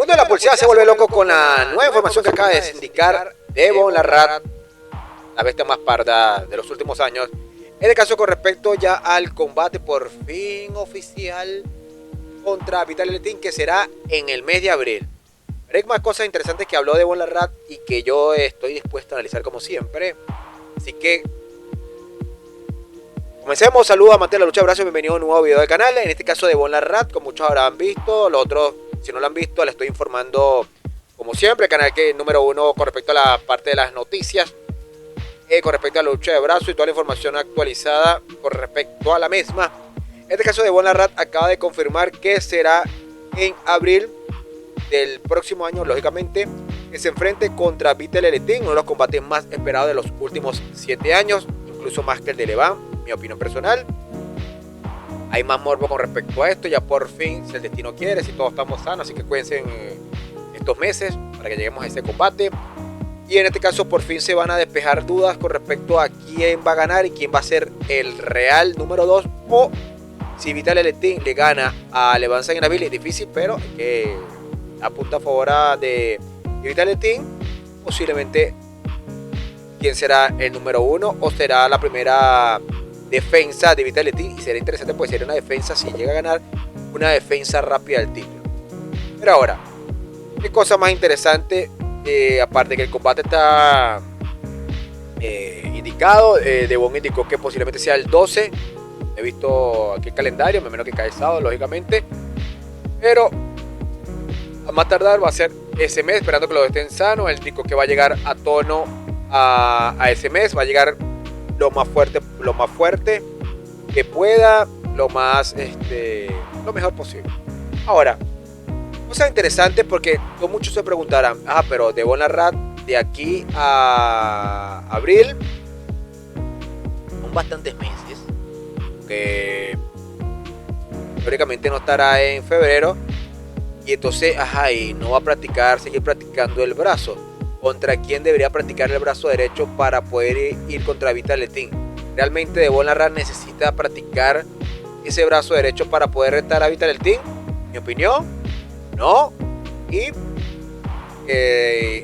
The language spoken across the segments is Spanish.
Mundo de la publicidad se vuelve loco con la nueva información que acaba de indicar Devon Larratt, la bestia más parda de los últimos años. En el caso con respecto ya al combate por fin oficial contra Vitaly Letín, que será en el mes de abril. Hay más cosas interesantes que habló Devon Larratt y que yo estoy dispuesto a analizar como siempre. Así que comencemos. Saludos a Mateo La Lucha, abrazo, bienvenido a un nuevo video del canal. En este caso Devon Larratt, como muchos habrán visto. Los otros, si no lo han visto, les estoy informando como siempre. El canal que número 1 con respecto a la parte de las noticias, con respecto a la lucha de brazo y toda la información actualizada con respecto a la misma. En este caso Devon Larratt acaba de confirmar que será en abril del próximo año, lógicamente, que se enfrente contra Vitaly Letín, uno de los combates más esperados de los últimos 7 años, incluso más que el de Levan, mi opinión personal. Hay más morbo con respecto a esto, ya por fin, si el destino quiere, si todos estamos sanos, así que cuídense estos meses para que lleguemos a ese combate. Y en este caso por fin se van a despejar dudas con respecto a quién va a ganar y quién va a ser el real número 2, o si Vitaly Letín le gana a Levan Sanginavili. Es difícil, pero que apunta a favor de Vitaly Letín. Posiblemente quién será el número 1 o será la primera defensa de Vitaly Letín, y será interesante, pues sería una defensa, si llega a ganar, una defensa rápida del título. Pero ahora, qué cosa más interesante, aparte que el combate está indicado, Devon indicó que posiblemente sea el 12. He visto aquí el calendario, me menos que cae sábado, lógicamente, pero a más tardar va a ser ese mes, esperando que los estén sanos. Él dijo que va a llegar a tono a ese mes, va a llegar lo más fuerte que pueda, lo mejor posible. Ahora, cosa interesante, porque muchos se preguntarán, pero Devon Larratt de aquí a abril son bastantes meses, que teóricamente no estará en febrero, y entonces, y no va a seguir practicando el brazo. ¿Contra quién debería practicar el brazo derecho para poder ir contra Vitaly Letín? ¿Realmente Devon Larratt necesita practicar ese brazo derecho para poder retar a Vitaly Letín? Mi opinión, no. Y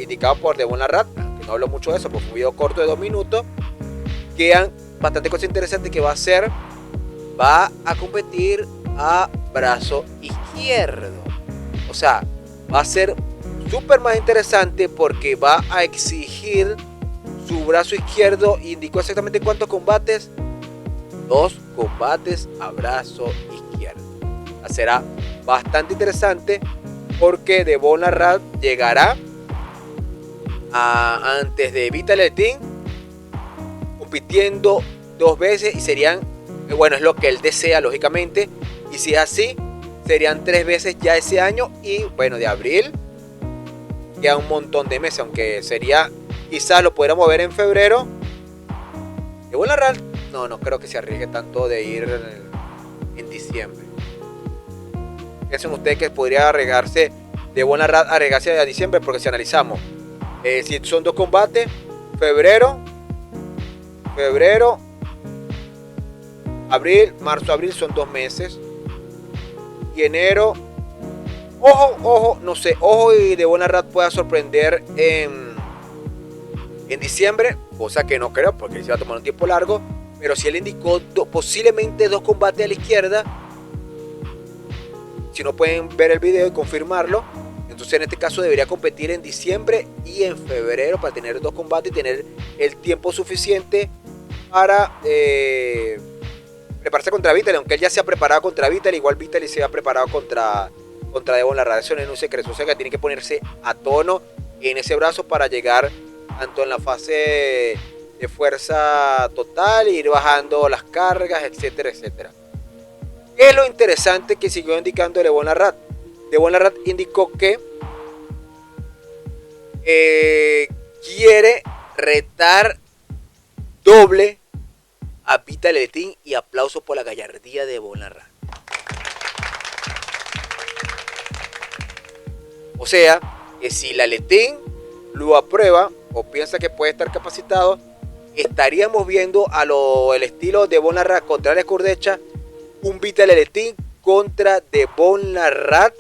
indicado por Devon Larratt, que no hablo mucho de eso porque fue un video corto de 2 minutos, quedan bastante cosas interesantes que va a hacer. Va a competir a brazo izquierdo. O sea, va a ser súper más interesante porque va a exigir su brazo izquierdo. Indicó exactamente cuántos combates. 2 combates a brazo izquierdo. Será bastante interesante porque Devon Larratt llegará antes de Vitaly Letín compitiendo 2 veces, y serían, bueno, es lo que él desea, lógicamente, y si es así, serían 3 veces ya ese año. Y bueno, de abril queda un montón de meses, aunque sería, quizás lo pudiéramos ver en febrero. Devon Larratt no creo que se arriesgue tanto de ir en diciembre. Piensen ustedes que podría arriesgarse Devon Larratt a diciembre, porque si analizamos, si son 2 combates, febrero, abril, marzo, abril son 2 meses. Y enero, ojo, no sé, y Devon Larratt pueda sorprender en diciembre, cosa que no creo porque se va a tomar un tiempo largo. Pero si él indicó posiblemente 2 combates a la izquierda, si no pueden ver el video y confirmarlo, entonces en este caso debería competir en diciembre y en febrero para tener 2 combates y tener el tiempo suficiente para prepararse contra Vitaly. Aunque él ya se ha preparado contra Vitaly, igual Vitaly se ha preparado contra Devon Larratt. Eso no es un secreto, o sea que tiene que ponerse a tono en ese brazo para llegar tanto en la fase de fuerza total, ir bajando las cargas, etcétera, etcétera. ¿Qué es lo interesante que siguió indicando Devon Larratt? Devon Larratt indicó que quiere retar doble a Vitaly Letín, y aplauso por la gallardía de Devon Larratt. O sea, que si la Letín lo aprueba o piensa que puede estar capacitado, estaríamos viendo el estilo de Devon Larratt contra Alex Kurdecha, un Vitaly Letín contra Devon Larratt,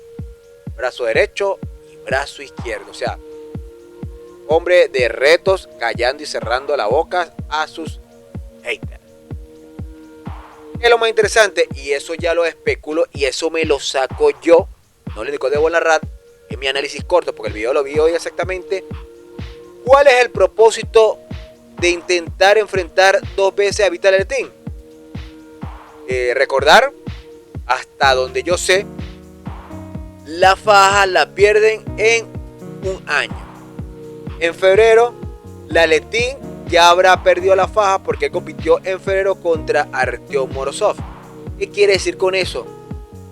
brazo derecho y brazo izquierdo. O sea, hombre de retos, callando y cerrando la boca a sus haters. ¿Qué es lo más interesante? Y eso ya lo especulo y eso me lo saco yo. No le digo de Bonlarrat, en mi análisis corto, porque el video lo vi hoy exactamente. ¿Cuál es el propósito de intentar enfrentar 2 veces a Vitaly Aletín? Recordar, hasta donde yo sé, la faja la pierden en un año. En febrero, la Aletín ya habrá perdido la faja porque compitió en febrero contra Artyom Morozov. ¿Qué quiere decir con eso?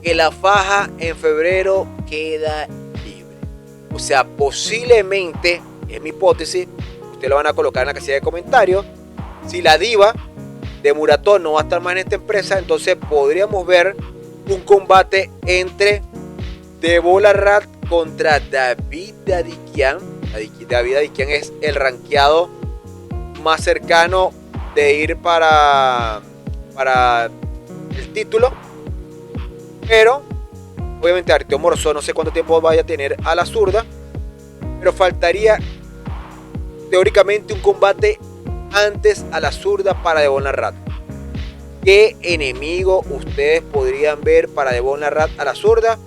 Que la faja en febrero queda libre. O sea, posiblemente, es mi hipótesis, ustedes lo van a colocar en la casilla de comentarios, si la diva de Muratov no va a estar más en esta empresa, entonces podríamos ver un combate entre de Bonlarrat contra David Dadikian. David Dadikian es el rankeado más cercano de ir para el título, pero obviamente Artyom Morozov no sé cuánto tiempo vaya a tener a la zurda, pero faltaría teóricamente un combate antes a la zurda para de Bonlarrat. ¿Qué enemigo ustedes podrían ver para de Bonlarrat a la zurda?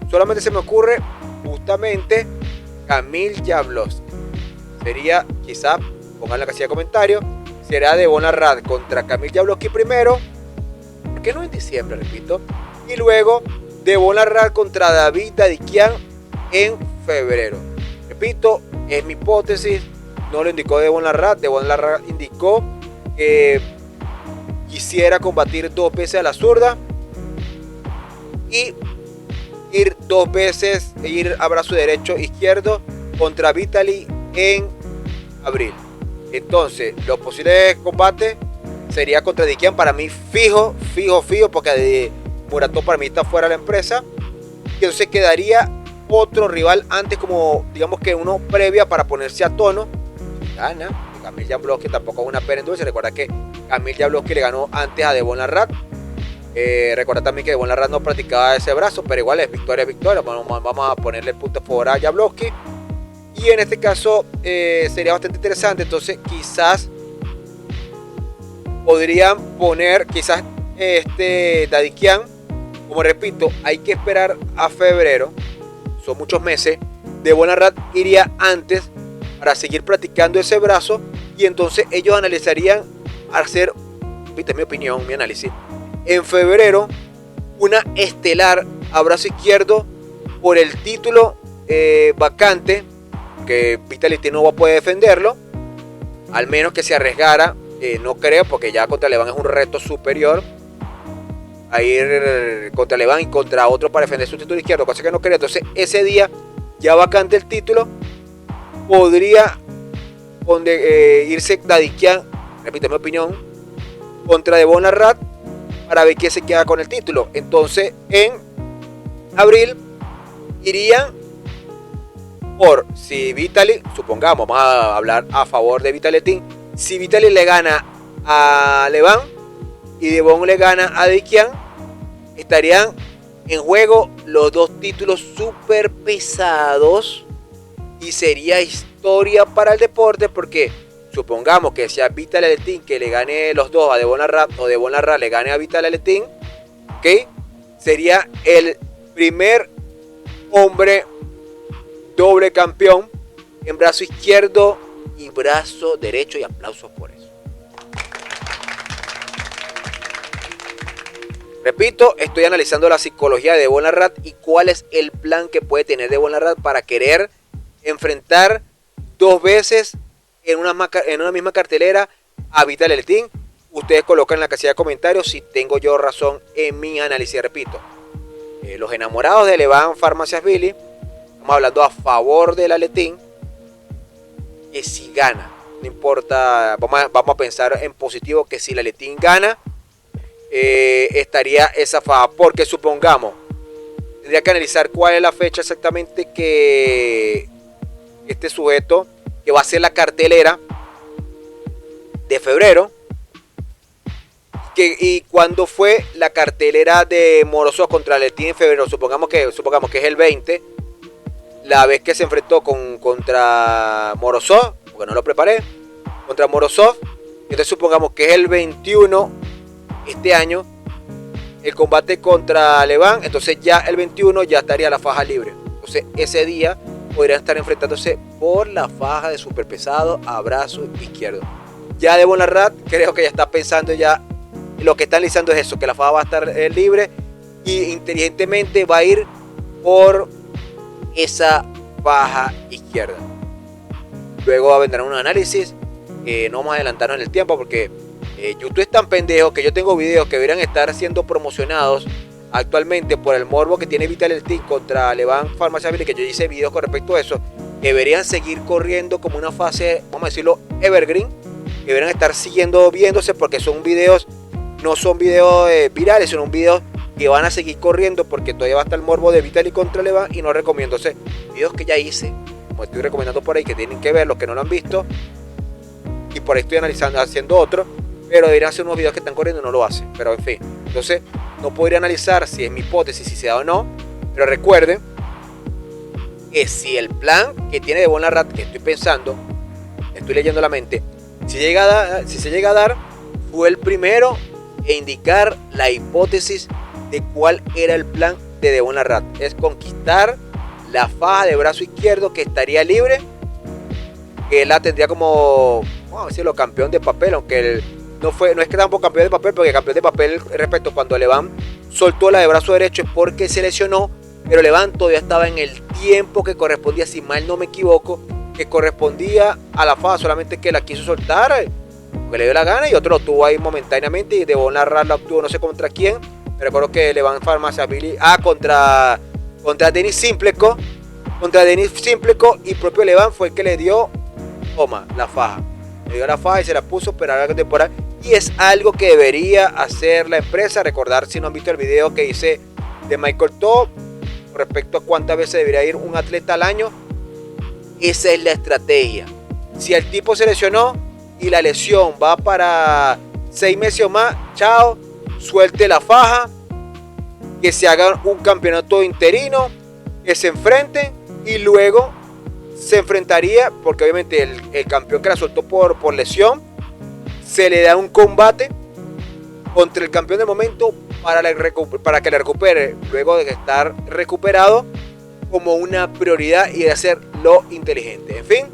Solamente se me ocurre justamente Kamil Jablonski. Sería, quizá, pongan en la casilla de comentarios, será de Bonlarrat contra Kamil Jablonski primero, ¿por qué no en diciembre, repito? Y luego de Bonlarrat contra David Dadikian en febrero. Repito, es mi hipótesis, no lo indicó de Bonlarrat indicó que quisiera combatir 2 veces a la zurda y ir 2 veces, ir a brazo derecho izquierdo contra Vitaly en abril. Entonces, los posibles combates sería contra Dadikian, para mí fijo, porque de Muratov para mí está fuera de la empresa. Y entonces quedaría otro rival antes, como digamos que uno previa para ponerse a tono. Gana, Kamil Jablonski tampoco es una pena en dulce. Recuerda que Kamil Jablonski le ganó antes a de Bonlarrat. Recuerda también que de Bonlarrat no practicaba ese brazo, pero igual es victoria. Vamos a ponerle el punto a favor a Jablonski. Y en este caso sería bastante interesante. Entonces quizás podrían poner Dadikian. Como repito, hay que esperar a febrero. Son muchos meses. De Bonlarrat iría antes para seguir practicando ese brazo. Y entonces ellos analizarían hacer, viste, mi opinión, mi análisis, en febrero una estelar a brazo izquierdo por el título vacante, que Vitaly no va a poder defenderlo, al menos que se arriesgara. No creo, porque ya contra Levan es un reto superior a ir contra Levan y contra otro para defender su título izquierdo, cosa que no creo. Entonces ese día ya vacante el título, podría irse Dadikian, repito mi opinión, contra de Bonlarrat para ver quién se queda con el título. Entonces en abril irían por, si Vitaly, supongamos, vamos a hablar a favor de Vitaly Aletín, si Vitaly le gana a Levan y de Bon le gana a Dadikian, estarían en juego los 2 títulos super pesados y sería historia para el deporte, porque supongamos que sea Vitaly Aletín que le gane los 2 a de Bonlarrat, o de Bonlarrat le gane a Vitaly Aletín, ¿ok? Sería el primer hombre doble campeón en brazo izquierdo y brazo derecho, y aplausos por eso. Repito, estoy analizando la psicología de Bonlarrat y cuál es el plan que puede tener de Bonlarrat para querer enfrentar 2 veces en una misma cartelera a Vitaly Aletín. Ustedes colocan en la casilla de comentarios si tengo yo razón en mi análisis. Repito, los enamorados de Levan Farmacias Billy, estamos hablando a favor del Aletín, que si gana, no importa, vamos a pensar en positivo, que si el Aletín gana, estaría esa faja, porque supongamos, tendría que analizar cuál es la fecha exactamente que este sujeto, que va a ser la cartelera de febrero, y cuando fue la cartelera de Morozov contra Aletín en febrero, supongamos que es el 20, la vez que se enfrentó contra Morozov, porque no lo preparé, contra Morozov. Entonces supongamos que es el 21 este año el combate contra Levan, entonces ya el 21 ya estaría la faja libre. Entonces ese día podrían estar enfrentándose por la faja de superpesado a brazo izquierdo. Ya de Bonlarrat creo que ya está pensando, ya lo que está analizando es eso, que la faja va a estar libre y inteligentemente va a ir por esa faja izquierda. Luego vendrán unos análisis, no vamos a adelantarnos en el tiempo porque YouTube es tan pendejo que yo tengo videos que deberían estar siendo promocionados actualmente por el morbo que tiene Vital Team contra Levan Pharmaceuticals, que yo hice videos con respecto a eso. Deberían seguir corriendo como una fase, vamos a decirlo, evergreen. Deberían estar siguiendo viéndose porque son videos, no son videos virales, son videos que van a seguir corriendo porque todavía va a estar el morbo de Vital contra Levan y no recomiendo. Entonces, videos que ya hice, como estoy recomendando por ahí, que tienen que ver los que no lo han visto, y por ahí estoy analizando, haciendo otro, pero deberían hacer unos videos que están corriendo y no lo hacen. Pero en fin, entonces no podría analizar si es mi hipótesis, si se da o no, pero recuerden que si el plan que tiene de Bonlarrat, que estoy pensando, estoy leyendo la mente, si se llega a dar, fue el primero en indicar la hipótesis de cuál era el plan de Devon Larratt. Es conquistar la faja de brazo izquierdo que estaría libre, que él la tendría como, vamos a decirlo, campeón de papel, aunque él no es que tampoco campeón de papel, porque campeón de papel, respecto cuando Levan soltó la de brazo derecho es porque se lesionó, pero Levan todavía estaba en el tiempo que correspondía, si mal no me equivoco, que correspondía a la faja, solamente que la quiso soltar porque le dio la gana y otro lo tuvo ahí momentáneamente y Devon Larratt la obtuvo no sé contra quién. Me recuerdo que Levan Pharmaceuticals contra Denis Simpleco, y propio Levan fue el que le dio la faja. Le dio la faja y se la puso para la temporada. Y es algo que debería hacer la empresa. Recordar, si no han visto el video que hice de Michael Top con respecto a cuántas veces debería ir un atleta al año. Esa es la estrategia. Si el tipo se lesionó y la lesión va para 6 meses o más, chao, suelte la faja, que se haga un campeonato interino, que se enfrenten y luego se enfrentaría, porque obviamente el campeón que la soltó por lesión, se le da un combate contra el campeón de momento para que le recupere luego de estar recuperado, como una prioridad y de hacer lo inteligente. En fin,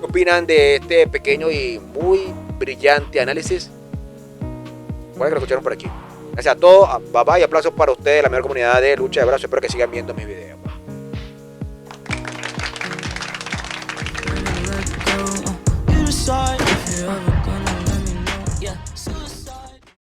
¿qué opinan de este pequeño y muy brillante análisis? Bueno, que lo escucharon por aquí. Gracias a todos, bye bye, aplausos para ustedes, la mejor comunidad de lucha de brazos. Espero que sigan viendo mis videos.